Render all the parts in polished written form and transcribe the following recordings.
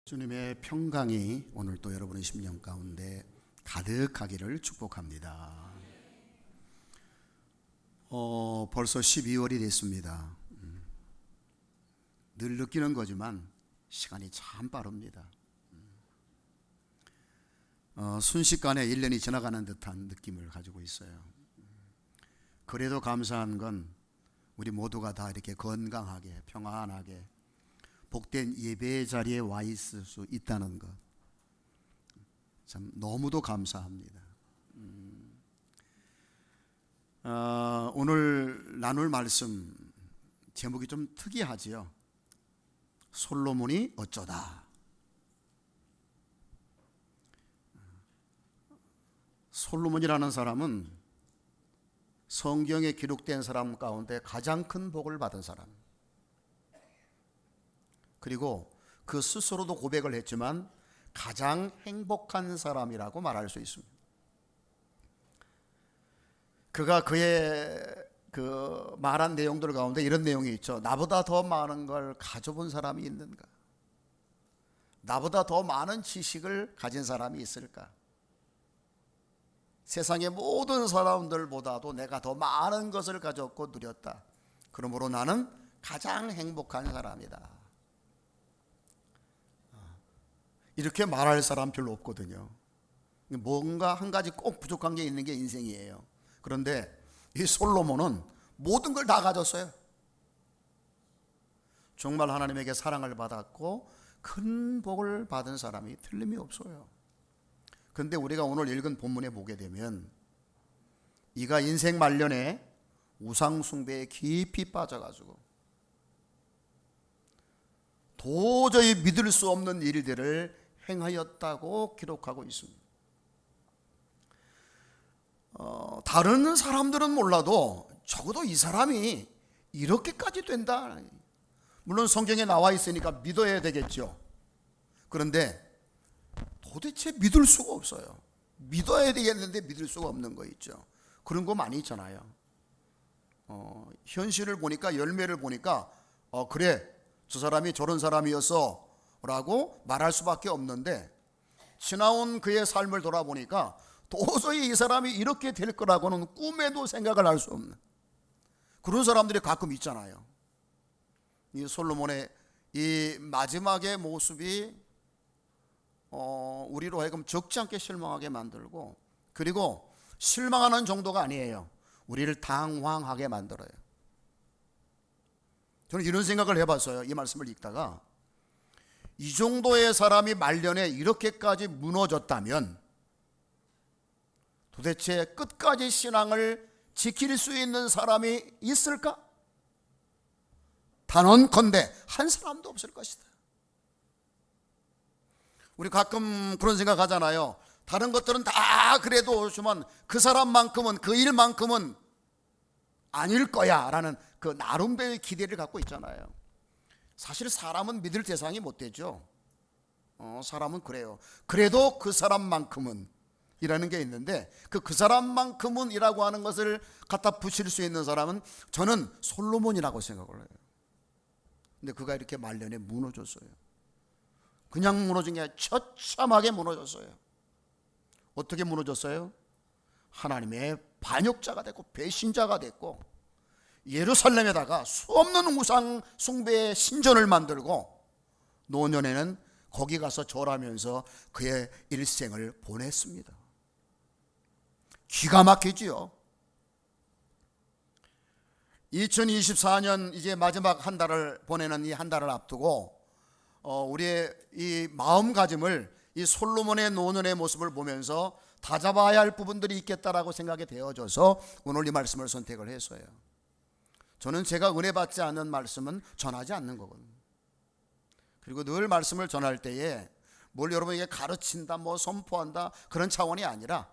주님의 평강이 오늘 또 여러분의 심령 가운데 가득하기를 축복합니다. 벌써 12월이 됐습니다. 늘 느끼는 거지만 시간이 참 빠릅니다. 순식간에 1년이 지나가는 듯한 느낌을 가지고 있어요. 그래도 감사한 건 우리 모두가 다 이렇게 건강하게 평안하게 복된 예배의 자리에 와 있을 수 있다는 것, 참 너무도 감사합니다. 오늘 나눌 말씀 제목이 좀 특이하지요. 솔로몬이 어쩌다. 솔로몬이라는 사람은 성경에 기록된 사람 가운데 가장 큰 복을 받은 사람, 그리고 그 스스로도 고백을 했지만 가장 행복한 사람이라고 말할 수 있습니다. 그가 그의 그 말한 내용들 가운데 이런 내용이 있죠. 나보다 더 많은 걸 가져본 사람이 있는가? 나보다 더 많은 지식을 가진 사람이 있을까? 세상의 모든 사람들보다도 내가 더 많은 것을 가졌고 누렸다. 그러므로 나는 가장 행복한 사람이다. 이렇게 말할 사람 별로 없거든요. 뭔가 한 가지 꼭 부족한 게 있는 게 인생이에요. 그런데 이 솔로몬은 모든 걸 다 가졌어요. 정말 하나님에게 사랑을 받았고 큰 복을 받은 사람이 틀림이 없어요. 그런데 우리가 오늘 읽은 본문에 보게 되면 이가 인생 말년에 우상 숭배에 깊이 빠져가지고 도저히 믿을 수 없는 일들을 행하였다고 기록하고 있습니다. 다른 사람들은 몰라도 적어도 이 사람이 이렇게까지 된다. 물론 성경에 나와 있으니까 믿어야 되겠죠. 그런데 도대체 믿을 수가 없어요. 믿어야 되겠는데 믿을 수가 없는 거 있죠. 그런 거 많이 있잖아요. 현실을 보니까, 열매를 보니까 그래, 저 사람이 저런 사람이었어 라고 말할 수밖에 없는데, 지나온 그의 삶을 돌아보니까 도저히 이 사람이 이렇게 될 거라고는 꿈에도 생각을 할 수 없는 그런 사람들이 가끔 있잖아요. 이 솔로몬의 이 마지막의 모습이 우리로 하여금 적지 않게 실망하게 만들고, 그리고 실망하는 정도가 아니에요. 우리를 당황하게 만들어요. 저는 이런 생각을 해봤어요. 이 말씀을 읽다가 이 정도의 사람이 말년에 이렇게까지 무너졌다면 도대체 끝까지 신앙을 지킬 수 있는 사람이 있을까? 단언컨대 한 사람도 없을 것이다. 우리 가끔 그런 생각 하잖아요. 다른 것들은 다 그래도 좋지만 그 사람만큼은, 그 일만큼은 아닐 거야 라는 그 나름대로의 기대를 갖고 있잖아요. 사실 사람은 믿을 대상이 못 되죠. 사람은 그래요. 그래도 그 사람만큼은 이라는 게 있는데, 그 사람만큼은 이라고 하는 것을 갖다 붙일 수 있는 사람은 저는 솔로몬이라고 생각을 해요. 근데 그가 이렇게 말년에 무너졌어요. 그냥 무너진 게 아니라 처참하게 무너졌어요. 어떻게 무너졌어요? 하나님의 반역자가 됐고 배신자가 됐고, 예루살렘에다가 수없는 우상 숭배의 신전을 만들고 노년에는 거기 가서 절하면서 그의 일생을 보냈습니다. 기가 막히지요. 2024년 이제 마지막 한 달을 보내는 이 한 달을 앞두고 우리의 이 마음가짐을 이 솔로몬의 노년의 모습을 보면서 다잡아야 할 부분들이 있겠다라고 생각이 되어져서 오늘 이 말씀을 선택을 했어요. 저는 제가 은혜 받지 않는 말씀은 전하지 않는 거거든요. 그리고 늘 말씀을 전할 때에 뭘 여러분에게 가르친다, 뭐 선포한다 그런 차원이 아니라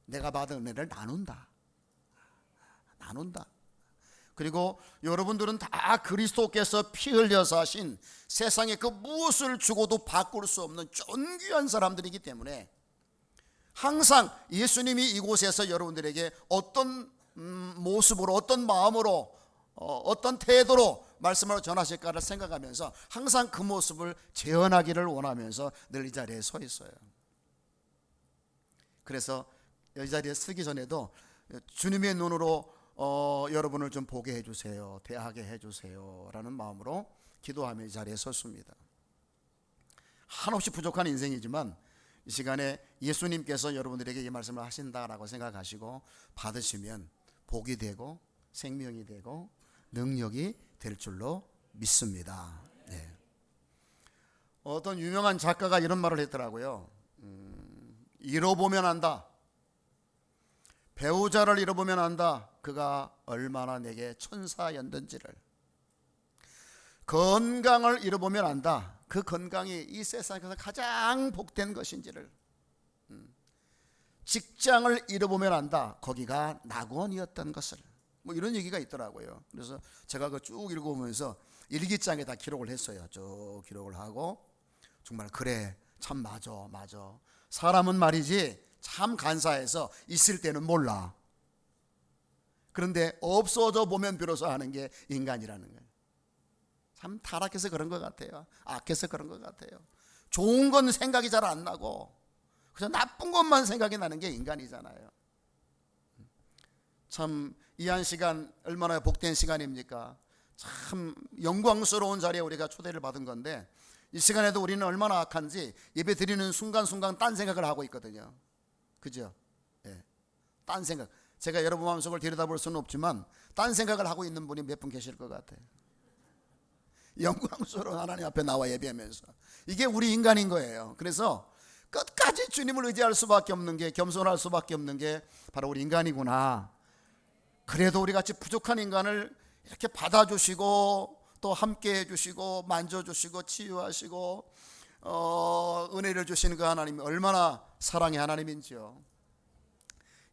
내가 받은 은혜를 나눈다. 그리고 여러분들은 다 그리스도께서 피 흘려서 하신 세상에 그 무엇을 주고도 바꿀 수 없는 존귀한 사람들이기 때문에 항상 예수님이 이곳에서 여러분들에게 어떤 모습으로, 어떤 마음으로, 어떤 태도로 말씀을 전하실까를 생각하면서 항상 그 모습을 재현하기를 원하면서 늘 이 자리에 서 있어요. 그래서 이 자리에 서기 전에도 주님의 눈으로 여러분을 좀 보게 해주세요, 대하게 해주세요 라는 마음으로 기도하며 이 자리에 섰습니다. 한없이 부족한 인생이지만 이 시간에 예수님께서 여러분들에게 이 말씀을 하신다라고 생각하시고 받으시면 복이 되고 생명이 되고 능력이 될 줄로 믿습니다. 네. 어떤 유명한 작가가 이런 말을 했더라고요. 잃어보면 안다. 배우자를 잃어보면 안다. 그가 얼마나 내게 천사였는지를. 건강을 잃어보면 안다. 그 건강이 이 세상에서 가장 복된 것인지를. 직장을 잃어보면 안다. 거기가 낙원이었던 것을. 뭐 이런 얘기가 있더라고요. 그래서 제가 그 쭉 읽어보면서 일기장에 다 기록을 했어요. 쭉 기록을 하고 정말 그래, 참 맞아. 사람은 말이지 참 간사해서 있을 때는 몰라. 그런데 없어져 보면 비로소 하는 게 인간이라는 거예요. 참 타락해서 그런 것 같아요. 악해서 그런 것 같아요. 좋은 건 생각이 잘 안 나고 그래서 나쁜 것만 생각이 나는 게 인간이잖아요. 참 이한 시간 얼마나 복된 시간입니까? 참 영광스러운 자리에 우리가 초대를 받은 건데 이 시간에도 우리는 얼마나 악한지 예배 드리는 순간순간 딴 생각을 하고 있거든요. 그죠? 예. 딴 생각. 제가 여러분 마음속을 들여다볼 수는 없지만 딴 생각을 하고 있는 분이 몇 분 계실 것 같아요. 영광스러운 하나님 앞에 나와 예배하면서. 이게 우리 인간인 거예요. 그래서 끝까지 주님을 의지할 수밖에 없는 게, 겸손할 수밖에 없는 게 바로 우리 인간이구나. 그래도 우리 같이 부족한 인간을 이렇게 받아주시고 또 함께 해주시고 만져주시고 치유하시고 은혜를 주시는 그 하나님이 얼마나 사랑의 하나님인지요.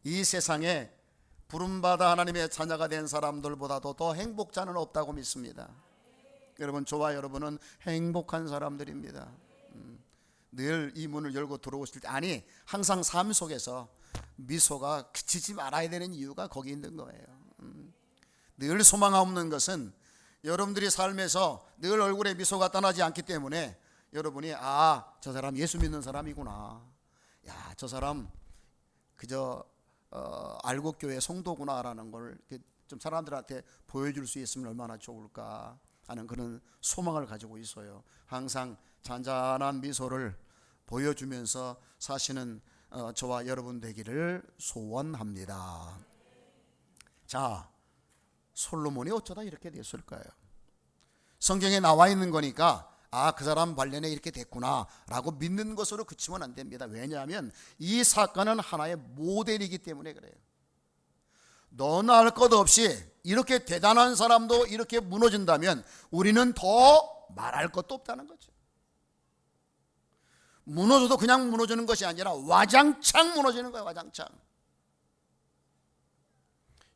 이 세상에 부름받아 하나님의 자녀가 된 사람들보다도 더 행복자는 없다고 믿습니다. 여러분, 저와 여러분은 행복한 사람들입니다. 늘 이 문을 열고 들어오실 때, 아니 항상 삶 속에서 미소가 그치지 말아야 되는 이유가 거기 있는 거예요. 늘 소망 없는 것은 여러분들이 삶에서 늘 얼굴에 미소가 떠나지 않기 때문에 여러분이 저 사람 예수 믿는 사람이구나, 야, 저 사람 그저 알곡교회 성도구나라는 걸 좀 사람들한테 보여줄 수 있으면 얼마나 좋을까 하는 그런 소망을 가지고 있어요. 항상 잔잔한 미소를 보여주면서 사시는 저와 여러분 되기를 소원합니다. 자, 솔로몬이 어쩌다 이렇게 됐을까요? 성경에 나와 있는 거니까 그 사람 관련해 이렇게 됐구나 라고 믿는 것으로 그치면 안 됩니다. 왜냐하면 이 사건은 하나의 모델이기 때문에 그래요. 너나 할 것 없이 이렇게 대단한 사람도 이렇게 무너진다면 우리는 더 말할 것도 없다는 거죠. 무너져도 그냥 무너지는 것이 아니라 와장창 무너지는 거예요. 와장창.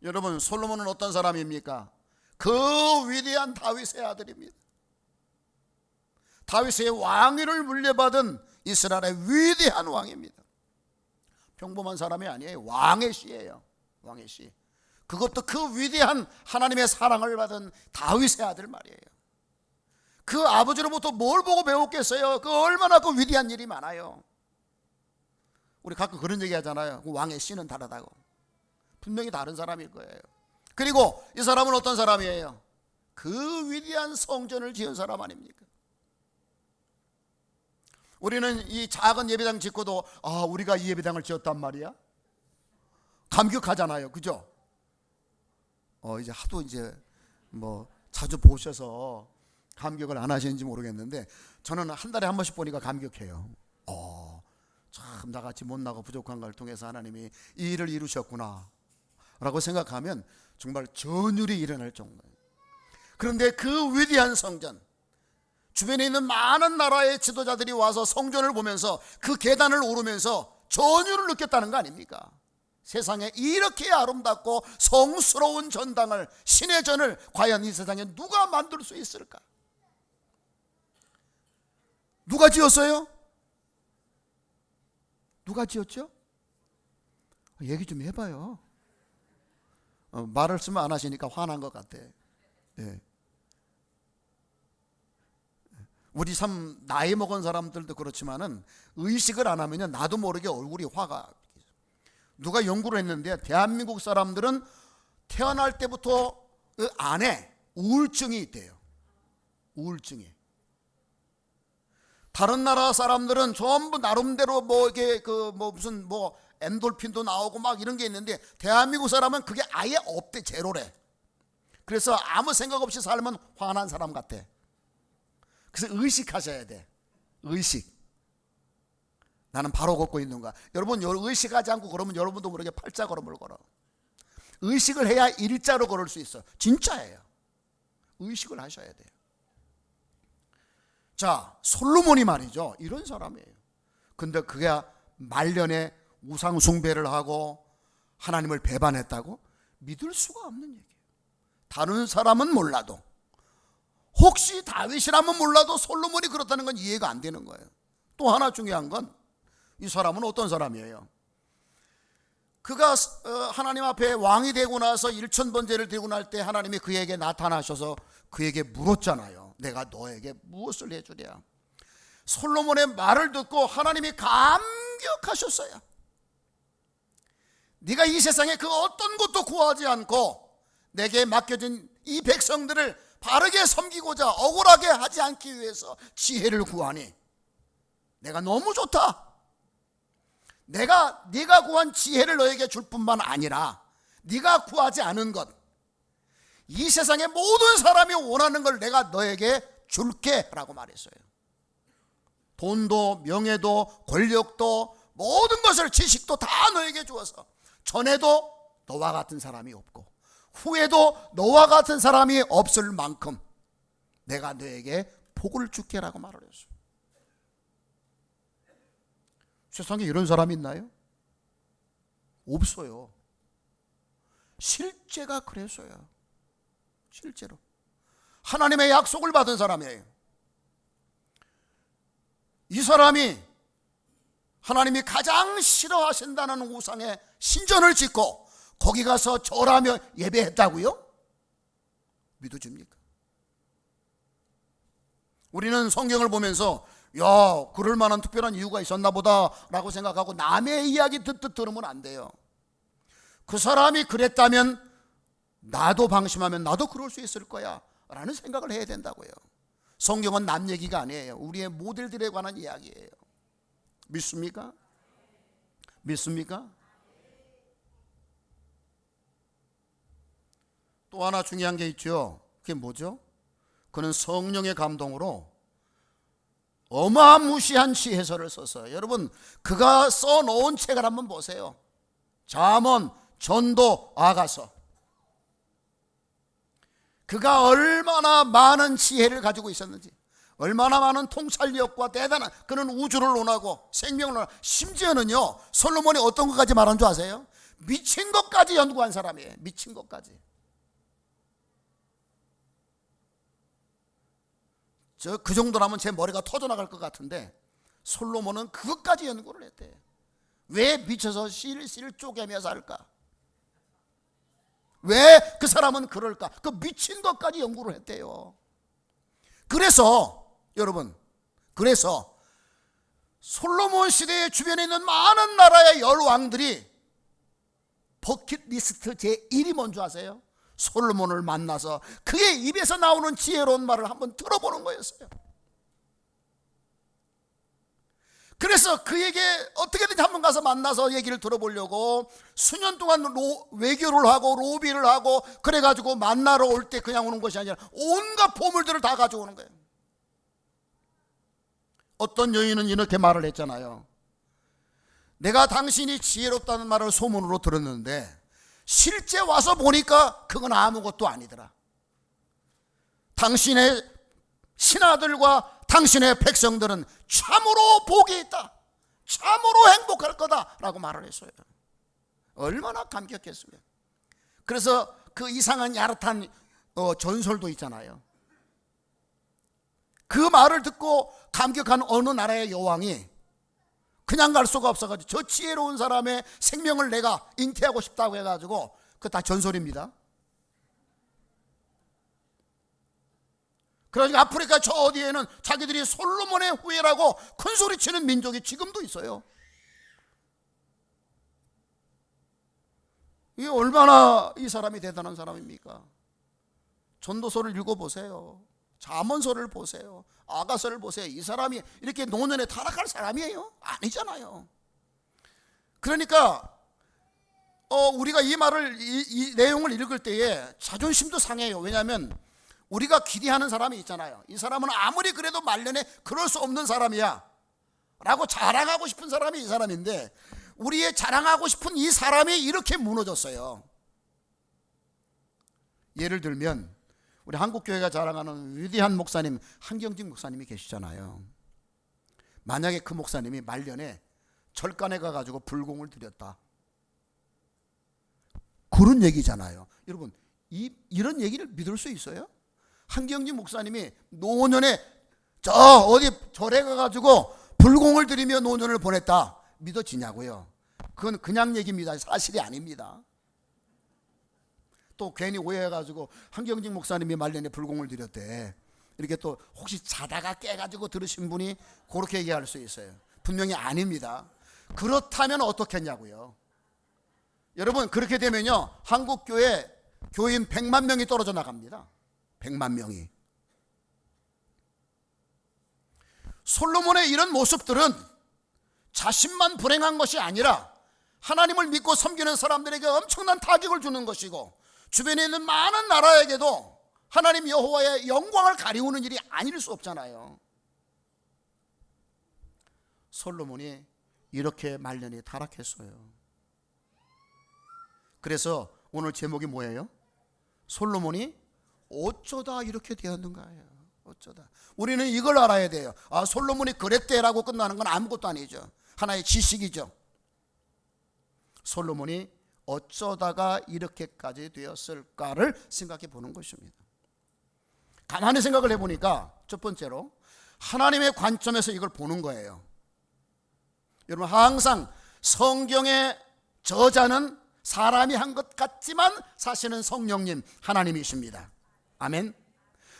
여러분, 솔로몬은 어떤 사람입니까? 그 위대한 다윗의 아들입니다. 다윗의 왕위를 물려받은 이스라엘의 위대한 왕입니다. 평범한 사람이 아니에요. 왕의 씨예요. 왕의 씨. 그것도 그 위대한 하나님의 사랑을 받은 다윗의 아들 말이에요. 그 아버지로부터 뭘 보고 배웠겠어요? 그 얼마나 그 위대한 일이 많아요. 우리 가끔 그런 얘기 하잖아요. 그 왕의 씨는 다르다고. 분명히 다른 사람일 거예요. 그리고 이 사람은 어떤 사람이에요? 그 위대한 성전을 지은 사람 아닙니까? 우리는 이 작은 예배당 짓고도 우리가 이 예배당을 지었단 말이야? 감격하잖아요. 그죠? 이제 하도 뭐 자주 보셔서 감격을 안 하시는지 모르겠는데 저는 한 달에 한 번씩 보니까 감격해요. 참 나같이 못나고 부족한 걸 통해서 하나님이 이 일을 이루셨구나 라고 생각하면 정말 전율이 일어날 정도예요. 그런데 그 위대한 성전, 주변에 있는 많은 나라의 지도자들이 와서 성전을 보면서 그 계단을 오르면서 전율을 느꼈다는 거 아닙니까? 세상에 이렇게 아름답고 성스러운 전당을, 신의 전을 과연 이 세상에 누가 만들 수 있을까? 누가 지었어요? 누가 지었죠? 얘기 좀 해봐요. 말을 쓰면 안 하시니까 화난 것 같아. 네. 우리 참 나이 먹은 사람들도 그렇지만은 의식을 안 하면요 나도 모르게 얼굴이 화가. 누가 연구를 했는데 대한민국 사람들은 태어날 때부터 그 안에 우울증이 있대요. 우울증이. 다른 나라 사람들은 전부 나름대로 뭐 이게 그 뭐 무슨 뭐 엔돌핀도 나오고 막 이런 게 있는데 대한민국 사람은 그게 아예 없대. 제로래. 그래서 아무 생각 없이 살면 화난 사람 같아. 그래서 의식하셔야 돼. 의식. 나는 바로 걷고 있는가. 여러분 의식하지 않고 걸으면 여러분도 모르게 팔자 걸음을 걸어. 의식을 해야 일자로 걸을 수 있어. 진짜예요. 의식을 하셔야 돼요. 자, 솔로몬이 말이죠. 이런 사람이에요. 근데 그게 말년에 우상 숭배를 하고 하나님을 배반했다고? 믿을 수가 없는 얘기예요. 다른 사람은 몰라도, 혹시 다윗이라면 몰라도 솔로몬이 그렇다는 건 이해가 안 되는 거예요. 또 하나 중요한 건 이 사람은 어떤 사람이에요? 그가 하나님 앞에 왕이 되고 나서 일천번제를 드리고 날 때 하나님이 그에게 나타나셔서 그에게 물었잖아요. 내가 너에게 무엇을 해주랴. 솔로몬의 말을 듣고 하나님이 감격하셨어요. 네가 이 세상에 그 어떤 것도 구하지 않고 내게 맡겨진 이 백성들을 바르게 섬기고자 억울하게 하지 않기 위해서 지혜를 구하니 내가 너무 좋다. 네가 구한 지혜를 너에게 줄 뿐만 아니라 네가 구하지 않은 것, 이 세상의 모든 사람이 원하는 걸 내가 너에게 줄게 라고 말했어요. 돈도 명예도 권력도 모든 것을, 지식도 다 너에게 주어서 전에도 너와 같은 사람이 없고 후에도 너와 같은 사람이 없을 만큼 내가 너에게 복을 줄게 라고 말을 했어요. 세상에 이런 사람이 있나요? 없어요. 실제가 그래서요. 실제로 하나님의 약속을 받은 사람이에요. 이 사람이 하나님이 가장 싫어하신다는 우상에 신전을 짓고 거기 가서 절하며 예배했다고요? 믿어집니까? 우리는 성경을 보면서 야, 그럴 만한 특별한 이유가 있었나 보다 라고 생각하고 남의 이야기 듣듯 들으면 안 돼요. 그 사람이 그랬다면 나도 방심하면 나도 그럴 수 있을 거야 라는 생각을 해야 된다고요. 성경은 남 얘기가 아니에요. 우리의 모델들에 관한 이야기예요. 믿습니까? 믿습니까? 또 하나 중요한 게 있죠. 그게 뭐죠? 그는 성령의 감동으로 어마무시한 지혜서를 썼어요. 여러분, 그가 써놓은 책을 한번 보세요. 잠언, 전도, 아가서. 그가 얼마나 많은 지혜를 가지고 있었는지, 얼마나 많은 통찰력과 대단한, 그는 우주를 논하고 생명을 논하고, 심지어는요 솔로몬이 어떤 것까지 말한 줄 아세요? 미친 것까지 연구한 사람이에요. 미친 것까지. 그 정도라면 제 머리가 터져나갈 것 같은데 솔로몬은 그것까지 연구를 했대요. 왜 미쳐서 실실 쪼개며 살까? 왜 그 사람은 그럴까? 그 미친 것까지 연구를 했대요. 그래서 여러분, 그래서 솔로몬 시대의 주변에 있는 많은 나라의 열왕들이 버킷리스트 제1위 뭔지 아세요? 솔로몬을 만나서 그의 입에서 나오는 지혜로운 말을 한번 들어보는 거였어요. 그래서 그에게 어떻게든지 한번 가서 만나서 얘기를 들어보려고 수년 동안 외교를 하고 로비를 하고 그래가지고 만나러 올 때 그냥 오는 것이 아니라 온갖 보물들을 다 가져오는 거예요. 어떤 여인은 이렇게 말을 했잖아요. 내가 당신이 지혜롭다는 말을 소문으로 들었는데 실제 와서 보니까 그건 아무것도 아니더라. 당신의 신하들과 당신의 백성들은 참으로 복이 있다, 참으로 행복할 거다 라고 말을 했어요. 얼마나 감격했으면. 그래서 그 이상한 야릇한 전설도 있잖아요. 그 말을 듣고 감격한 어느 나라의 여왕이 그냥 갈 수가 없어가지고 저 지혜로운 사람의 생명을 내가 잉태하고 싶다고 해가지고, 그거 다 전설입니다. 그러니까 아프리카 저 어디에는 자기들이 솔로몬의 후예라고 큰 소리치는 민족이 지금도 있어요. 이게 얼마나 이 사람이 대단한 사람입니까? 전도서를 읽어보세요. 잠언서를 보세요. 아가서를 보세요. 이 사람이 이렇게 노년에 타락할 사람이에요? 아니잖아요. 그러니까 우리가 이 말을 이 내용을 읽을 때에 자존심도 상해요. 왜냐하면 우리가 기대하는 사람이 있잖아요. 이 사람은 아무리 그래도 말년에 그럴 수 없는 사람이야 라고 자랑하고 싶은 사람이 이 사람인데, 우리의 자랑하고 싶은 이 사람이 이렇게 무너졌어요. 예를 들면 우리 한국교회가 자랑하는 위대한 목사님 한경직 목사님이 계시잖아요. 만약에 그 목사님이 말년에 절간에 가가지고 불공을 드렸다, 그런 얘기잖아요. 여러분, 이런 얘기를 믿을 수 있어요? 한경직 목사님이 노년에 저 어디 절에 가가지고 불공을 드리며 노년을 보냈다, 믿어지냐고요? 그건 그냥 얘기입니다. 사실이 아닙니다. 또 괜히 오해해가지고 한경직 목사님이 말년에 불공을 드렸대, 이렇게 또 혹시 자다가 깨가지고 들으신 분이 그렇게 얘기할 수 있어요. 분명히 아닙니다. 그렇다면 어떻겠냐고요? 여러분, 그렇게 되면요 한국교회 교인 100만 명이 떨어져 나갑니다. 100만 명이. 솔로몬의 이런 모습들은 자신만 불행한 것이 아니라 하나님을 믿고 섬기는 사람들에게 엄청난 타격을 주는 것이고, 주변에 있는 많은 나라에게도 하나님 여호와의 영광을 가리우는 일이 아닐 수 없잖아요. 솔로몬이 이렇게 말년에 타락했어요. 그래서 오늘 제목이 뭐예요? 솔로몬이 어쩌다 이렇게 되었는가예요. 어쩌다. 우리는 이걸 알아야 돼요. 솔로몬이 그랬대라고 끝나는 건 아무것도 아니죠. 하나의 지식이죠. 솔로몬이 어쩌다가 이렇게까지 되었을까를 생각해 보는 것입니다. 가만히 생각을 해보니까 첫 번째로 하나님의 관점에서 이걸 보는 거예요. 여러분, 항상 성경의 저자는 사람이 한 것 같지만 사실은 성령님 하나님이십니다. 아멘.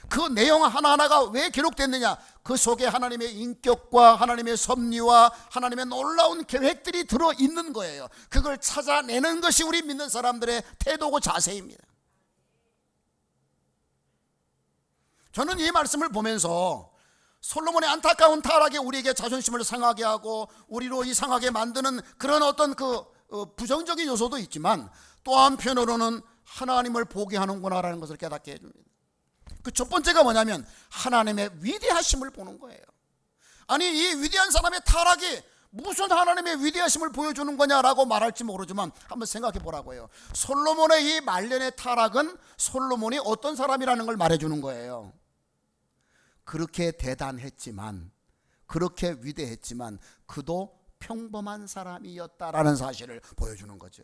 그 내용 하나하나가 왜 기록됐느냐? 그 속에 하나님의 인격과 하나님의 섭리와 하나님의 놀라운 계획들이 들어있는 거예요. 그걸 찾아내는 것이 우리 믿는 사람들의 태도고 자세입니다. 저는 이 말씀을 보면서 솔로몬의 안타까운 타락이 우리에게 자존심을 상하게 하고 우리로 이상하게 만드는 그런 어떤 부정적인 요소도 있지만, 또 한편으로는 하나님을 보게 하는구나라는 것을 깨닫게 해줍니다. 그 첫 번째가 뭐냐면 하나님의 위대하심을 보는 거예요. 아니, 이 위대한 사람의 타락이 무슨 하나님의 위대하심을 보여주는 거냐라고 말할지 모르지만 한번 생각해 보라고요. 솔로몬의 이 말년의 타락은 솔로몬이 어떤 사람이라는 걸 말해주는 거예요. 그렇게 대단했지만, 그렇게 위대했지만 그도 평범한 사람이었다라는 사실을 보여주는 거죠.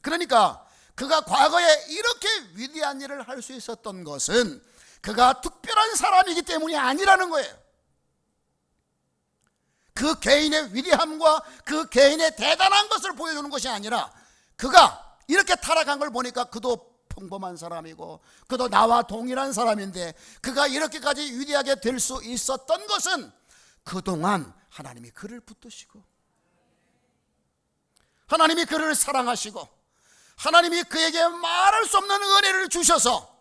그러니까 그가 과거에 이렇게 위대한 일을 할 수 있었던 것은 그가 특별한 사람이기 때문이 아니라는 거예요. 그 개인의 위대함과 그 개인의 대단한 것을 보여주는 것이 아니라, 그가 이렇게 타락한 걸 보니까 그도 평범한 사람이고 그도 나와 동일한 사람인데, 그가 이렇게까지 위대하게 될 수 있었던 것은 그동안 하나님이 그를 붙드시고 하나님이 그를 사랑하시고 하나님이 그에게 말할 수 없는 은혜를 주셔서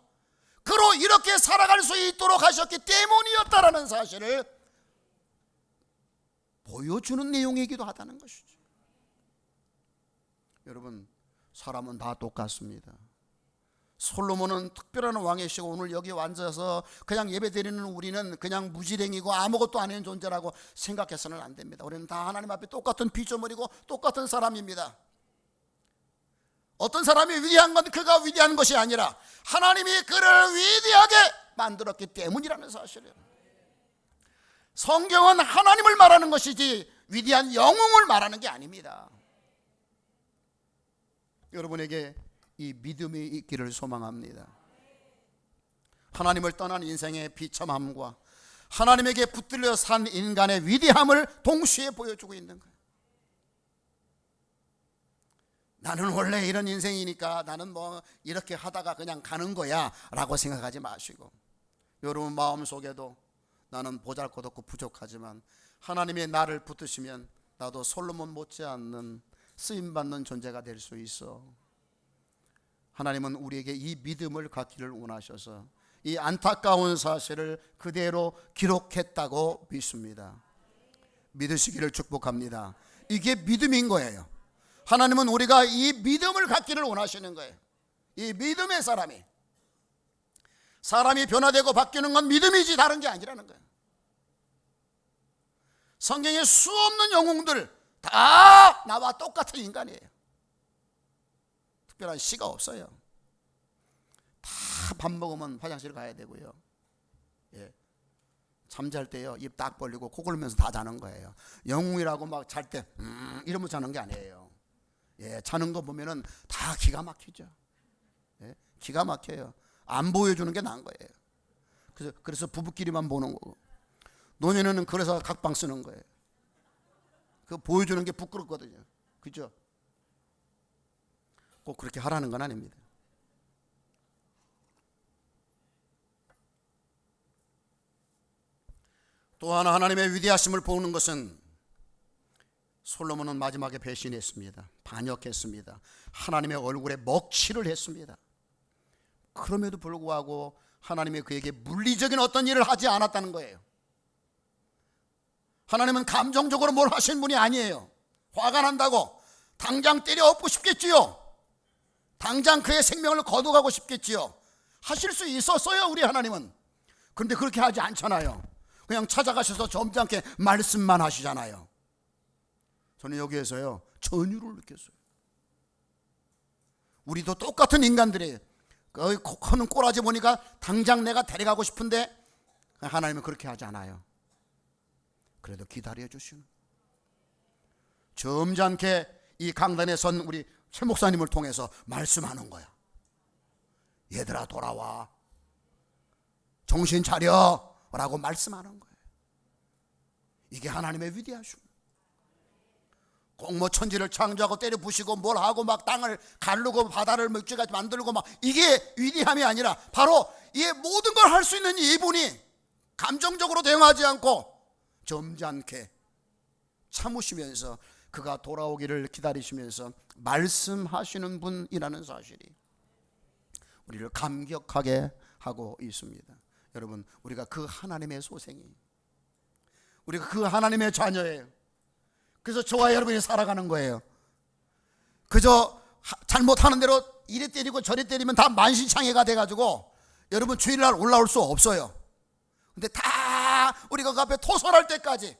그로 이렇게 살아갈 수 있도록 하셨기 때문이었다라는 사실을 보여주는 내용이기도 하다는 것이죠. 여러분, 사람은 다 똑같습니다. 솔로몬은 특별한 왕이시고 오늘 여기 앉아서 그냥 예배드리는 우리는 그냥 무지랭이고 아무것도 아닌 존재라고 생각해서는 안 됩니다. 우리는 다 하나님 앞에 똑같은 피조물이고 똑같은 사람입니다. 어떤 사람이 위대한 건 그가 위대한 것이 아니라 하나님이 그를 위대하게 만들었기 때문이라는 사실이에요. 성경은 하나님을 말하는 것이지 위대한 영웅을 말하는 게 아닙니다. 여러분에게 이 믿음이 있기를 소망합니다. 하나님을 떠난 인생의 비참함과 하나님에게 붙들려 산 인간의 위대함을 동시에 보여주고 있는 거예요. 나는 원래 이런 인생이니까 나는 뭐 이렇게 하다가 그냥 가는 거야 라고 생각하지 마시고, 여러분 마음속에도 나는 보잘것없고 부족하지만 하나님이 나를 붙드시면 나도 솔로몬 못지않는 쓰임받는 존재가 될 수 있어. 하나님은 우리에게 이 믿음을 갖기를 원하셔서 이 안타까운 사실을 그대로 기록했다고 믿습니다. 믿으시기를 축복합니다. 이게 믿음인 거예요. 하나님은 우리가 이 믿음을 갖기를 원하시는 거예요. 이 믿음의 사람이 변화되고 바뀌는 건 믿음이지 다른 게 아니라는 거예요. 성경에 수없는 영웅들 다 나와 똑같은 인간이에요. 특별한 시가 없어요. 다 밥 먹으면 화장실 가야 되고요. 예. 잠잘 때요 입 딱 벌리고 코 골면서 다 자는 거예요. 영웅이라고 막 잘 때 이러면 자는 게 아니에요. 예, 자는 거 보면은 다 기가 막히죠. 예, 기가 막혀요. 안 보여주는 게 나은 거예요. 그래서 부부끼리만 보는 거고, 노년에는 그래서 각방 쓰는 거예요. 그 보여주는 게 부끄럽거든요. 그죠? 꼭 그렇게 하라는 건 아닙니다. 또 하나 하나님의 위대하심을 보는 것은 솔로몬은 마지막에 배신했습니다. 반역했습니다. 하나님의 얼굴에 먹칠을 했습니다. 그럼에도 불구하고 하나님이 그에게 물리적인 어떤 일을 하지 않았다는 거예요. 하나님은 감정적으로 뭘 하신 분이 아니에요. 화가 난다고 당장 때려 엎고 싶겠지요. 당장 그의 생명을 거둬가고 싶겠지요. 하실 수 있었어요, 우리 하나님은. 그런데 그렇게 하지 않잖아요. 그냥 찾아가셔서 점잖게 말씀만 하시잖아요. 저는 여기에서요 전율을 느꼈어요. 우리도 똑같은 인간들이에요. 커는 꼬라지 보니까 당장 내가 데려가고 싶은데 하나님은 그렇게 하지 않아요. 그래도 기다려 주시는, 점잖게 이 강단에 선 우리 최 목사님을 통해서 말씀하는 거야. 얘들아 돌아와, 정신 차려 라고 말씀하는 거예요. 이게 하나님의 위대하심. 꼭 뭐 천지를 창조하고 때려 부시고 뭘 하고 막 땅을 가르고 바다를 먹지같이 만들고 막, 이게 위대함이 아니라 바로 이 모든 걸 할 수 있는 이분이 감정적으로 대응하지 않고 점잖게 참으시면서 그가 돌아오기를 기다리시면서 말씀하시는 분이라는 사실이 우리를 감격하게 하고 있습니다. 여러분, 우리가 그 하나님의 소생이, 우리가 그 하나님의 자녀예요. 그래서 저와 여러분이 살아가는 거예요. 그저 잘못하는 대로 이리 때리고 저리 때리면 다 만신창이가 돼가지고 여러분 주일날 올라올 수 없어요. 근데 다 우리가 그 앞에 토설할 때까지,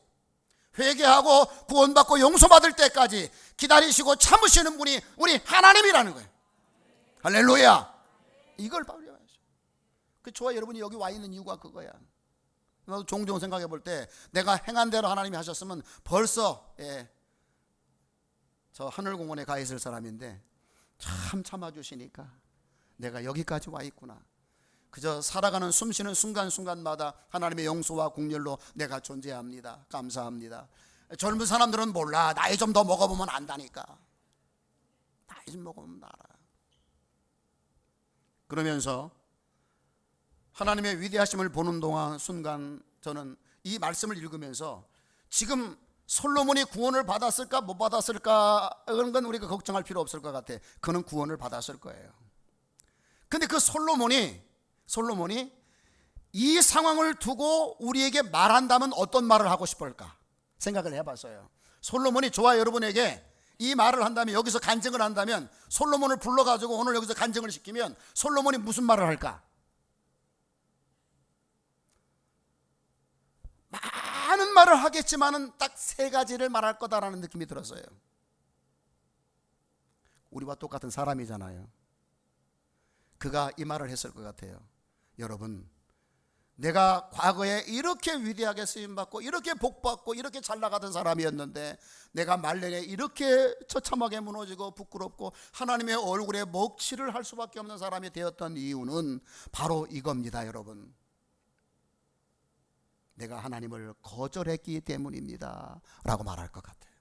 회개하고 구원받고 용서받을 때까지 기다리시고 참으시는 분이 우리 하나님이라는 거예요. 할렐루야. 이걸 발휘해야죠. 그 저와 여러분이 여기 와 있는 이유가 그거야. 나도 종종 생각해 볼 때 내가 행한 대로 하나님이 하셨으면 벌써 저 하늘공원에 가 있을 사람인데 참 참아주시니까 내가 여기까지 와 있구나. 그저 살아가는 숨쉬는 순간순간마다 하나님의 용서와 긍휼로 내가 존재합니다. 감사합니다. 젊은 사람들은 몰라. 나이 좀 더 먹어보면 안다니까. 나이 좀 먹으면 알아. 그러면서 하나님의 위대하심을 보는 동안 순간 저는 이 말씀을 읽으면서 지금 솔로몬이 구원을 받았을까 못 받았을까 그런 건 우리가 걱정할 필요 없을 것 같아. 그는 구원을 받았을 거예요. 근데 그 솔로몬이 이 상황을 두고 우리에게 말한다면 어떤 말을 하고 싶을까 생각을 해봤어요. 솔로몬이 저와 여러분에게 이 말을 한다면, 여기서 간증을 한다면, 솔로몬을 불러가지고 오늘 여기서 간증을 시키면 솔로몬이 무슨 말을 할까? 많은 말을 하겠지만은 딱 세 가지를 말할 거다라는 느낌이 들었어요. 우리와 똑같은 사람이잖아요. 그가 이 말을 했을 것 같아요. 여러분, 내가 과거에 이렇게 위대하게 쓰임받고 이렇게 복받고 이렇게 잘 나가던 사람이었는데 내가 말년에 이렇게 처참하게 무너지고 부끄럽고 하나님의 얼굴에 먹칠을 할 수밖에 없는 사람이 되었던 이유는 바로 이겁니다. 여러분, 내가 하나님을 거절했기 때문입니다 라고 말할 것 같아요.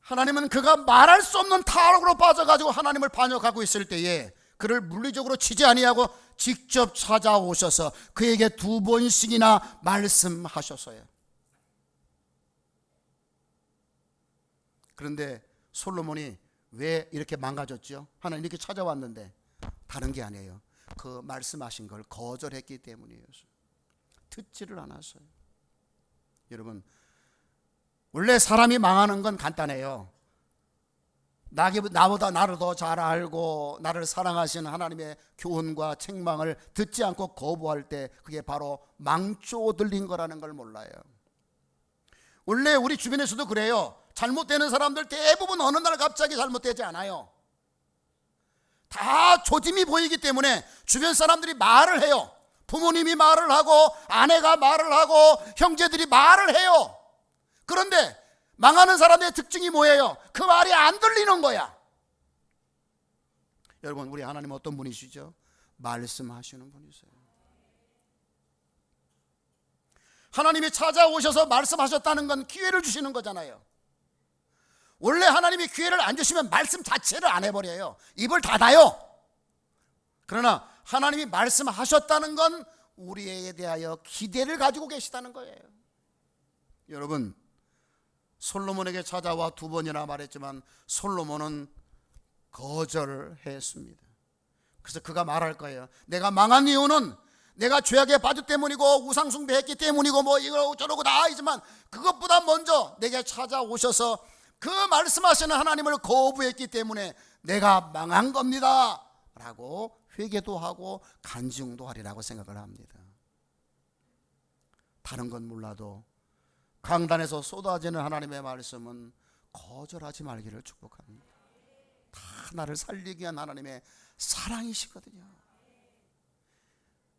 하나님은 그가 말할 수 없는 타락으로 빠져가지고 하나님을 반역하고 있을 때에 그를 물리적으로 치지 아니하고 직접 찾아오셔서 그에게 2번씩이나 말씀하셨어요. 그런데 솔로몬이 왜 이렇게 망가졌죠? 하나님 이렇게 찾아왔는데 다른 게 아니에요. 그 말씀하신 걸 거절했기 때문이에요. 듣지를 않았어요. 여러분, 원래 사람이 망하는 건 간단해요. 나보다 나를 더 잘 알고 나를 사랑하시는 하나님의 교훈과 책망을 듣지 않고 거부할 때 그게 바로 망조들린 거라는 걸 몰라요. 원래 우리 주변에서도 그래요. 잘못되는 사람들 대부분 어느 날 갑자기 잘못되지 않아요. 다 조짐이 보이기 때문에 주변 사람들이 말을 해요. 부모님이 말을 하고 아내가 말을 하고 형제들이 말을 해요. 그런데 망하는 사람의 특징이 뭐예요? 그 말이 안 들리는 거야. 여러분, 우리 하나님 어떤 분이시죠? 말씀하시는 분이세요. 하나님이 찾아오셔서 말씀하셨다는 건 기회를 주시는 거잖아요. 원래 하나님이 기회를 안 주시면 말씀 자체를 안 해버려요. 입을 닫아요. 그러나 하나님이 말씀하셨다는 건 우리에 대하여 기대를 가지고 계시다는 거예요. 여러분, 솔로몬에게 찾아와 2번이나 말했지만 솔로몬은 거절했습니다. 그래서 그가 말할 거예요. 내가 망한 이유는 내가 죄악에 빠졌기 때문이고 우상숭배했기 때문이고 뭐 이거 저러고 다 하지만 그것보다 먼저 내게 찾아오셔서 그 말씀하시는 하나님을 거부했기 때문에 내가 망한 겁니다 라고 회개도 하고 간증도 하리라고 생각을 합니다. 다른 건 몰라도 강단에서 쏟아지는 하나님의 말씀은 거절하지 말기를 축복합니다. 다 나를 살리기 위한 하나님의 사랑이시거든요.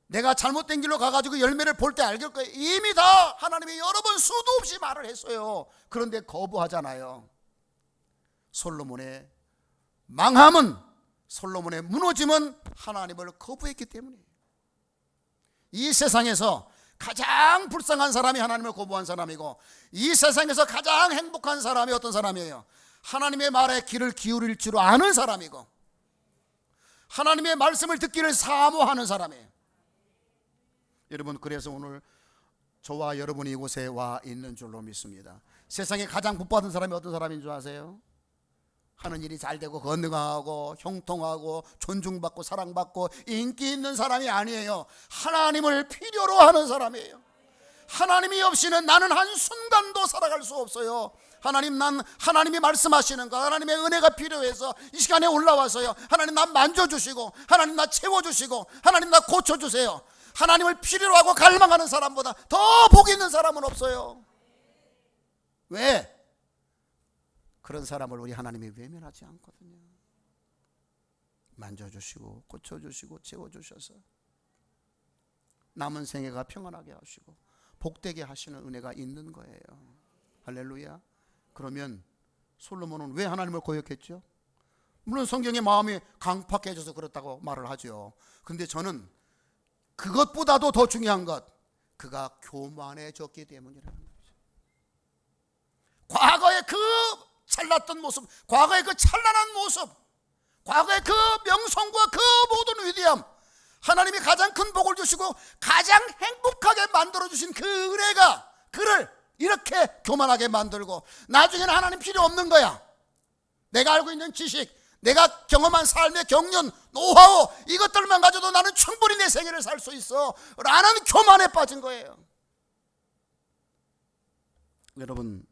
내가 잘못된 길로 가가지고 열매를 볼 때 알길 거예요. 이미 다 하나님이 여러 번 수도 없이 말을 했어요. 그런데 거부하잖아요. 솔로몬의 망함은, 솔로몬의 무너짐은 하나님을 거부했기 때문이에요. 이 세상에서 가장 불쌍한 사람이 하나님을 거부한 사람이고, 이 세상에서 가장 행복한 사람이 어떤 사람이에요? 하나님의 말에 귀를 기울일 줄 아는 사람이고, 하나님의 말씀을 듣기를 사모하는 사람이에요. 여러분, 그래서 오늘 저와 여러분이 이곳에 와 있는 줄로 믿습니다. 세상에 가장 복받은 사람이 어떤 사람인 줄 아세요? 하는 일이 잘 되고 건강하고 형통하고 존중받고 사랑받고 인기 있는 사람이 아니에요. 하나님을 필요로 하는 사람이에요. 하나님이 없이는 나는 한순간도 살아갈 수 없어요. 하나님, 난 하나님이 말씀하시는 거, 하나님의 은혜가 필요해서 이 시간에 올라와서요, 하나님 나 만져주시고, 하나님 나 채워주시고, 하나님 나 고쳐주세요. 하나님을 필요로 하고 갈망하는 사람보다 더 복 있는 사람은 없어요. 왜? 그런 사람을 우리 하나님이 외면하지 않거든요. 만져주시고 고쳐주시고 채워주셔서 남은 생애가 평안하게 하시고 복되게 하시는 은혜가 있는 거예요. 할렐루야. 그러면 솔로몬은 왜 하나님을 거역했죠? 물론 성경의 마음이 강팍해져서 그렇다고 말을 하죠. 근데 저는 그것보다도 더 중요한 것, 그가 교만해졌기 때문이라는 거죠. 과거의 그 잘났던 모습, 과거의 그 찬란한 모습, 과거의 그 명성과 그 모든 위대함, 하나님이 가장 큰 복을 주시고 가장 행복하게 만들어주신 그 은혜가 그를 이렇게 교만하게 만들고, 나중에는 하나님 필요 없는 거야. 내가 알고 있는 지식, 내가 경험한 삶의 경륜, 노하우, 이것들만 가져도 나는 충분히 내 생애를 살 수 있어 라는 교만에 빠진 거예요. 여러분,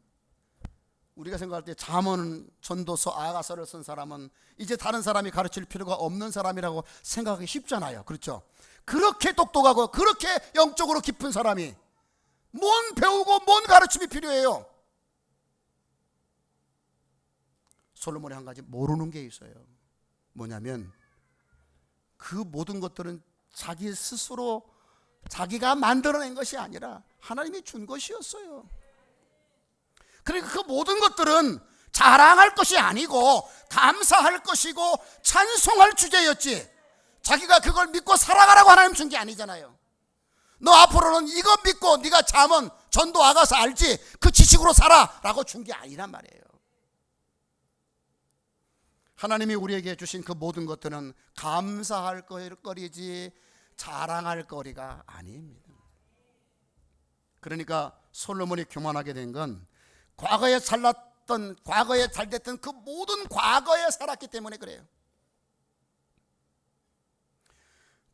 우리가 생각할 때 잠언, 전도서, 아가서를 쓴 사람은 이제 다른 사람이 가르칠 필요가 없는 사람이라고 생각하기 쉽잖아요. 그렇죠? 그렇게 똑똑하고 그렇게 영적으로 깊은 사람이 뭔 배우고 뭔 가르침이 필요해요? 솔로몬이 한 가지 모르는 게 있어요. 뭐냐면 그 모든 것들은 자기 스스로 자기가 만들어낸 것이 아니라 하나님이 준 것이었어요. 그러니까 그 모든 것들은 자랑할 것이 아니고 감사할 것이고 찬송할 주제였지, 자기가 그걸 믿고 살아가라고 하나님 준 게 아니잖아요. 너 앞으로는 이거 믿고 네가 잠언, 전도, 아가서 알지? 그 지식으로 살아 라고 준 게 아니란 말이에요. 하나님이 우리에게 주신 그 모든 것들은 감사할 거리지 자랑할 거리가 아닙니다. 그러니까 솔로몬이 교만하게 된 건 과거에 잘났던, 과거에 잘됐던 그 모든 과거에 살았기 때문에 그래요.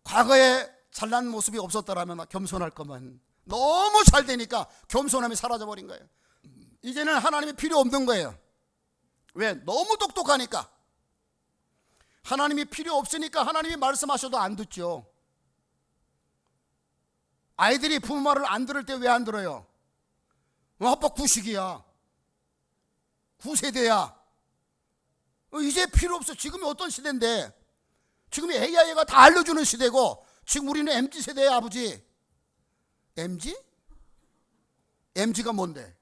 과거에 잘난 모습이 없었더라면 겸손할 거면 너무 잘 되니까 겸손함이 사라져버린 거예요. 이제는 하나님이 필요 없는 거예요. 왜? 너무 똑똑하니까. 하나님이 필요 없으니까 하나님이 말씀하셔도 안 듣죠. 아이들이 부모 말을 안 들을 때 왜 안 들어요? 아빠 구식이야, 구세대야. 이제 필요 없어. 지금이 어떤 시대인데, 지금이 AI가 다 알려주는 시대고, 지금 우리는 MZ세대의 아버지. MZ? MZ가 뭔데?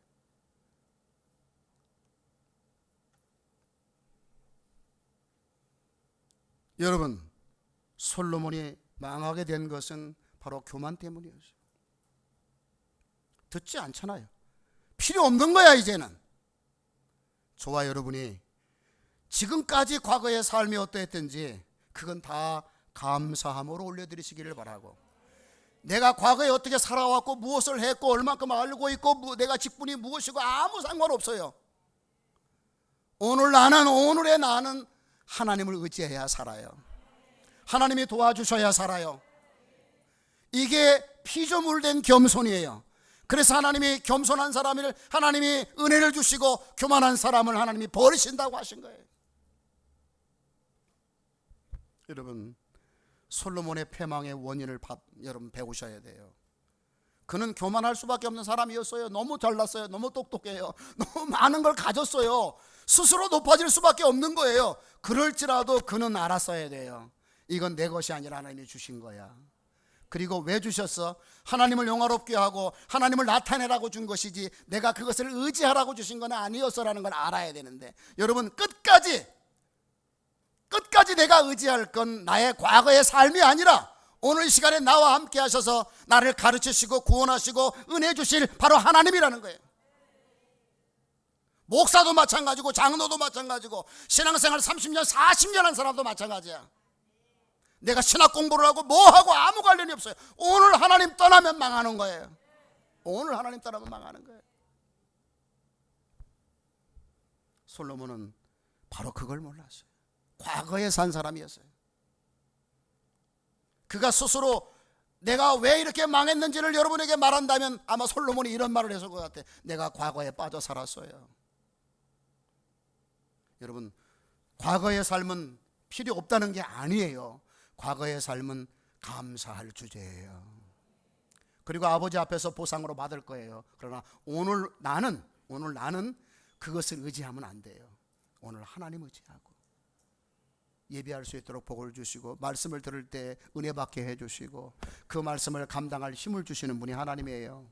여러분, 솔로몬이 망하게 된 것은 바로 교만 때문이었어요. 듣지 않잖아요. 필요 없는 거야 이제는. 저와 여러분이 지금까지 과거의 삶이 어떠했든지 그건 다 감사함으로 올려드리시기를 바라고, 내가 과거에 어떻게 살아왔고 무엇을 했고 얼만큼 알고 있고 내가 직분이 무엇이고 아무 상관없어요. 오늘의 나는 하나님을 의지해야 살아요. 하나님이 도와주셔야 살아요. 이게 피조물된 겸손이에요. 그래서 하나님이 겸손한 사람을 하나님이 은혜를 주시고 교만한 사람을 하나님이 버리신다고 하신 거예요. 여러분, 솔로몬의 패망의 원인을 여러분 배우셔야 돼요. 그는 교만할 수밖에 없는 사람이었어요. 너무 잘났어요. 너무 똑똑해요. 너무 많은 걸 가졌어요. 스스로 높아질 수밖에 없는 거예요. 그럴지라도 그는 알았어야 돼요. 이건 내 것이 아니라 하나님이 주신 거야. 그리고 왜 주셨어? 하나님을 영화롭게 하고 하나님을 나타내라고 준 것이지 내가 그것을 의지하라고 주신 건 아니었어라는 걸 알아야 되는데, 여러분 끝까지 내가 의지할 건 나의 과거의 삶이 아니라 오늘 시간에 나와 함께 하셔서 나를 가르치시고 구원하시고 은혜 주실 바로 하나님이라는 거예요. 목사도 마찬가지고 장로도 마찬가지고 신앙생활 30년 40년 한 사람도 마찬가지야. 내가 신학 공부를 하고 뭐하고 아무 관련이 없어요. 오늘 하나님 떠나면 망하는 거예요. 오늘 하나님 떠나면 망하는 거예요. 솔로몬은 바로 그걸 몰랐어요. 과거에 산 사람이었어요. 그가 스스로 내가 왜 이렇게 망했는지를 여러분에게 말한다면 아마 솔로몬이 이런 말을 했을 것 같아요. 내가 과거에 빠져 살았어요. 여러분, 과거의 삶은 필요 없다는 게 아니에요. 과거의 삶은 감사할 주제예요. 그리고 아버지 앞에서 보상으로 받을 거예요. 그러나 오늘 나는 그것을 의지하면 안 돼요. 오늘 하나님 의지하고 예배할 수 있도록 복을 주시고 말씀을 들을 때 은혜 받게 해주시고 그 말씀을 감당할 힘을 주시는 분이 하나님이에요.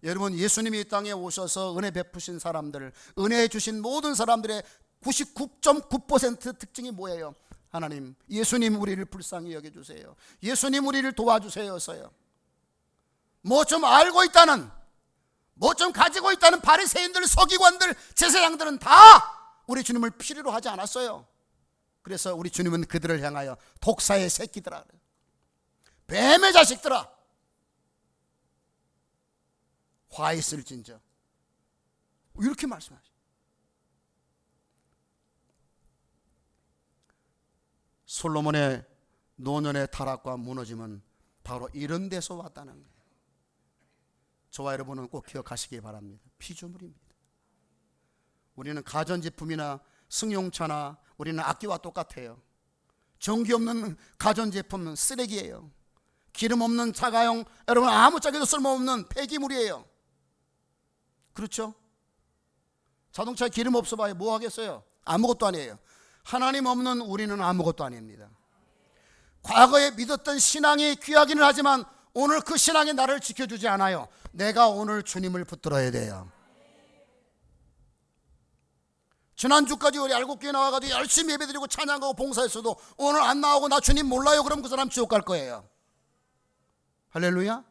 여러분, 예수님이 이 땅에 오셔서 은혜 베푸신 사람들, 은혜 주신 모든 사람들의 99.9% 특징이 뭐예요? 하나님, 예수님 우리를 불쌍히 여겨주세요. 예수님 우리를 도와주세요서요. 뭐 좀 알고 있다는, 뭐 좀 가지고 있다는 바리새인들, 서기관들, 제사장들은 다 우리 주님을 필요로 하지 않았어요. 그래서 우리 주님은 그들을 향하여 독사의 새끼들아, 뱀의 자식들아, 화 있을진저 이렇게 말씀하시죠. 솔로몬의 노년의 타락과 무너짐은 바로 이런 데서 왔다는 거예요. 저와 여러분은 꼭 기억하시기 바랍니다. 피조물입니다. 우리는 가전제품이나 승용차나 우리는 악기와 똑같아요. 전기 없는 가전제품은 쓰레기예요. 기름 없는 자가용, 여러분 아무짝에도 쓸모없는 폐기물이에요. 그렇죠? 자동차에 기름 없어봐요. 뭐 하겠어요? 아무것도 아니에요. 하나님 없는 우리는 아무것도 아닙니다. 과거에 믿었던 신앙이 귀하기는 하지만 오늘 그 신앙이 나를 지켜주지 않아요. 내가 오늘 주님을 붙들어야 돼요. 지난주까지 우리 알곡교회 나와가지고 열심히 예배드리고 찬양하고 봉사했어도 오늘 안 나오고 나 주님 몰라요. 그럼 그 사람 지옥 갈 거예요. 할렐루야.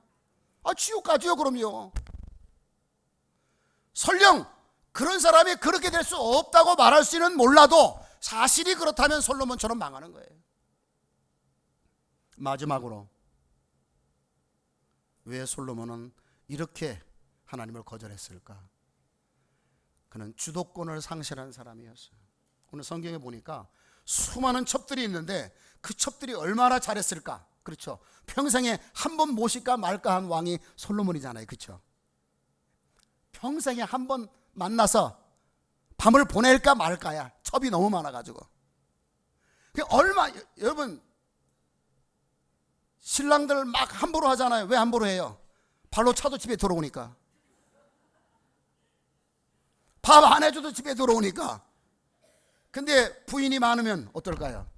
지옥 가죠. 그럼요. 설령 그런 사람이 그렇게 될 수 없다고 말할 수는 몰라도 사실이 그렇다면 솔로몬처럼 망하는 거예요. 마지막으로 왜 솔로몬은 이렇게 하나님을 거절했을까? 그는 주도권을 상실한 사람이었어요. 오늘 성경에 보니까 수많은 첩들이 있는데 그 첩들이 얼마나 잘했을까? 그렇죠. 평생에 한 번 모실까 말까 한 왕이 솔로몬이잖아요. 그렇죠. 평생에 한 번 만나서 밤을 보낼까 말까야. 첩이 너무 많아가지고. 여러분, 신랑들 막 함부로 하잖아요. 왜 함부로 해요? 발로 차도 집에 들어오니까. 밥 안 해줘도 집에 들어오니까. 근데 부인이 많으면 어떨까요?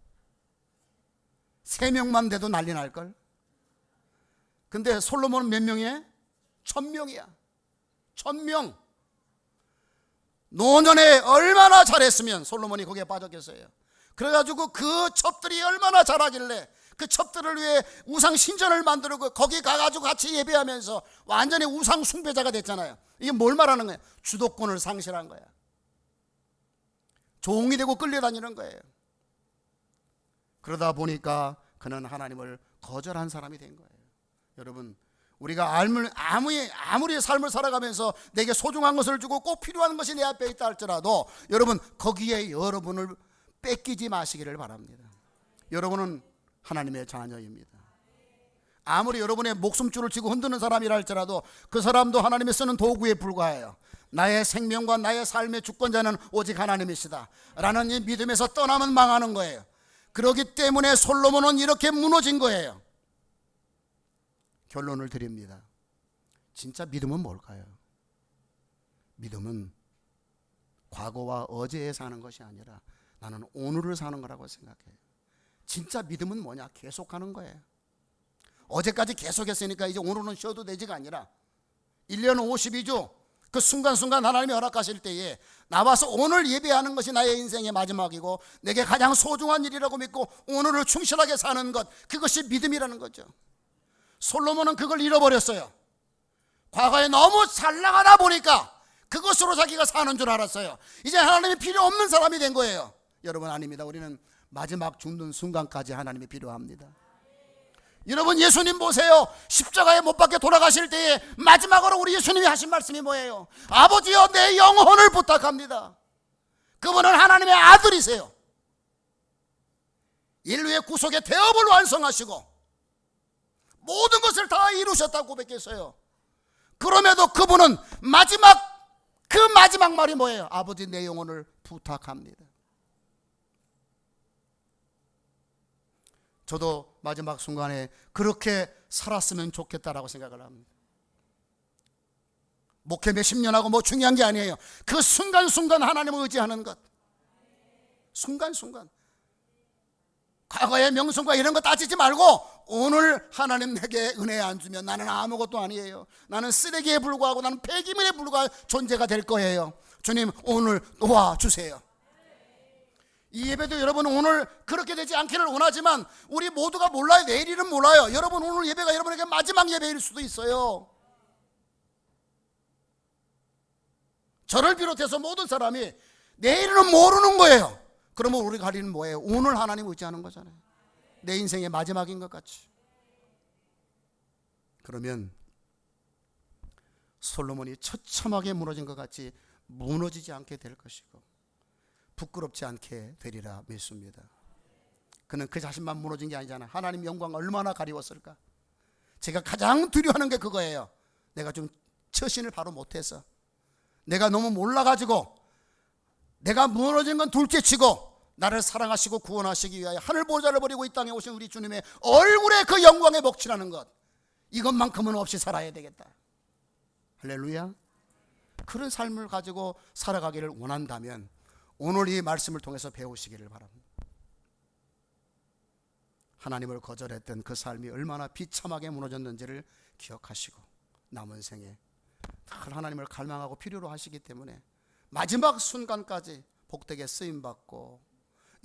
3명만 돼도 난리 날걸. 근데 솔로몬은 몇 명이에요? 1000명이야. 1000명. 노년에 얼마나 잘했으면 솔로몬이 거기에 빠졌겠어요. 그래가지고 그 첩들이 얼마나 잘하길래 그 첩들을 위해 우상 신전을 만들고 거기 가가지고 같이 예배하면서 완전히 우상 숭배자가 됐잖아요. 이게 뭘 말하는 거예요? 주도권을 상실한 거야. 종이 되고 끌려다니는 거예요. 그러다 보니까 그는 하나님을 거절한 사람이 된 거예요. 여러분, 우리가 아무리 삶을 살아가면서 내게 소중한 것을 주고 꼭 필요한 것이 내 앞에 있다 할지라도 여러분, 거기에 여러분을 뺏기지 마시기를 바랍니다. 여러분은 하나님의 자녀입니다. 아무리 여러분의 목숨줄을 쥐고 흔드는 사람이라 할지라도 그 사람도 하나님이 쓰는 도구에 불과해요. 나의 생명과 나의 삶의 주권자는 오직 하나님이시다 라는 이 믿음에서 떠나면 망하는 거예요. 그렇기 때문에 솔로몬은 이렇게 무너진 거예요. 결론을 드립니다. 진짜 믿음은 뭘까요? 믿음은 과거와 어제에 사는 것이 아니라 나는 오늘을 사는 거라고 생각해요. 진짜 믿음은 뭐냐? 계속하는 거예요. 어제까지 계속했으니까 이제 오늘은 쉬어도 되지가 아니라 1년 52주 그 순간순간 하나님이 허락하실 때에 나와서 오늘 예배하는 것이 나의 인생의 마지막이고 내게 가장 소중한 일이라고 믿고 오늘을 충실하게 사는 것, 그것이 믿음이라는 거죠. 솔로몬은 그걸 잃어버렸어요. 과거에 너무 잘 나가다 보니까 그것으로 자기가 사는 줄 알았어요. 이제 하나님이 필요 없는 사람이 된 거예요. 여러분, 아닙니다. 우리는 마지막 죽는 순간까지 하나님이 필요합니다. 여러분, 예수님 보세요. 십자가에 못 박혀 돌아가실 때에 마지막으로 우리 예수님이 하신 말씀이 뭐예요? 아버지여, 내 영혼을 부탁합니다. 그분은 하나님의 아들이세요. 인류의 구속의 대업을 완성하시고 모든 것을 다 이루셨다고 고백했어요. 그럼에도 그분은 그 마지막 말이 뭐예요? 아버지, 내 영혼을 부탁합니다. 저도 마지막 순간에 그렇게 살았으면 좋겠다라고 생각을 합니다. 목회 몇십 년 하고 뭐 중요한 게 아니에요. 그 순간순간 하나님을 의지하는 것. 순간순간. 과거의 명성과 이런 거 따지지 말고 오늘 하나님 내게 은혜 안 주면 나는 아무것도 아니에요. 나는 쓰레기에 불과하고 나는 폐기물에 불과한 존재가 될 거예요. 주님, 오늘 도와주세요. 이 예배도 여러분 오늘 그렇게 되지 않기를 원하지만 우리 모두가 몰라요. 내일은 몰라요. 여러분, 오늘 예배가 여러분에게 마지막 예배일 수도 있어요. 저를 비롯해서 모든 사람이 내일은 모르는 거예요. 그러면 우리가 할 일은 뭐예요? 오늘 하나님 의지하는 거잖아요. 내 인생의 마지막인 것 같이. 그러면 솔로몬이 처참하게 무너진 것 같이 무너지지 않게 될 것이고 부끄럽지 않게 되리라 믿습니다. 그는 그 자신만 무너진 게 아니잖아요. 하나님 영광 얼마나 가리웠을까. 제가 가장 두려워하는 게 그거예요. 내가 좀 처신을 바로 못해서, 내가 너무 몰라가지고, 내가 무너진 건 둘째치고 나를 사랑하시고 구원하시기 위하여 하늘 보좌를 버리고 이 땅에 오신 우리 주님의 얼굴에 그 영광에 먹칠하는 것, 이것만큼은 없이 살아야 되겠다. 할렐루야. 그런 삶을 가지고 살아가기를 원한다면 오늘 이 말씀을 통해서 배우시기를 바랍니다. 하나님을 거절했던 그 삶이 얼마나 비참하게 무너졌는지를 기억하시고 남은 생에 늘 하나님을 갈망하고 필요로 하시기 때문에 마지막 순간까지 복되게 쓰임받고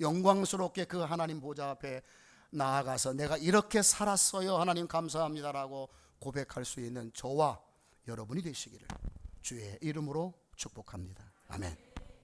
영광스럽게 그 하나님 보좌 앞에 나아가서 내가 이렇게 살았어요, 하나님 감사합니다라고 고백할 수 있는 저와 여러분이 되시기를 주의 이름으로 축복합니다. 아멘.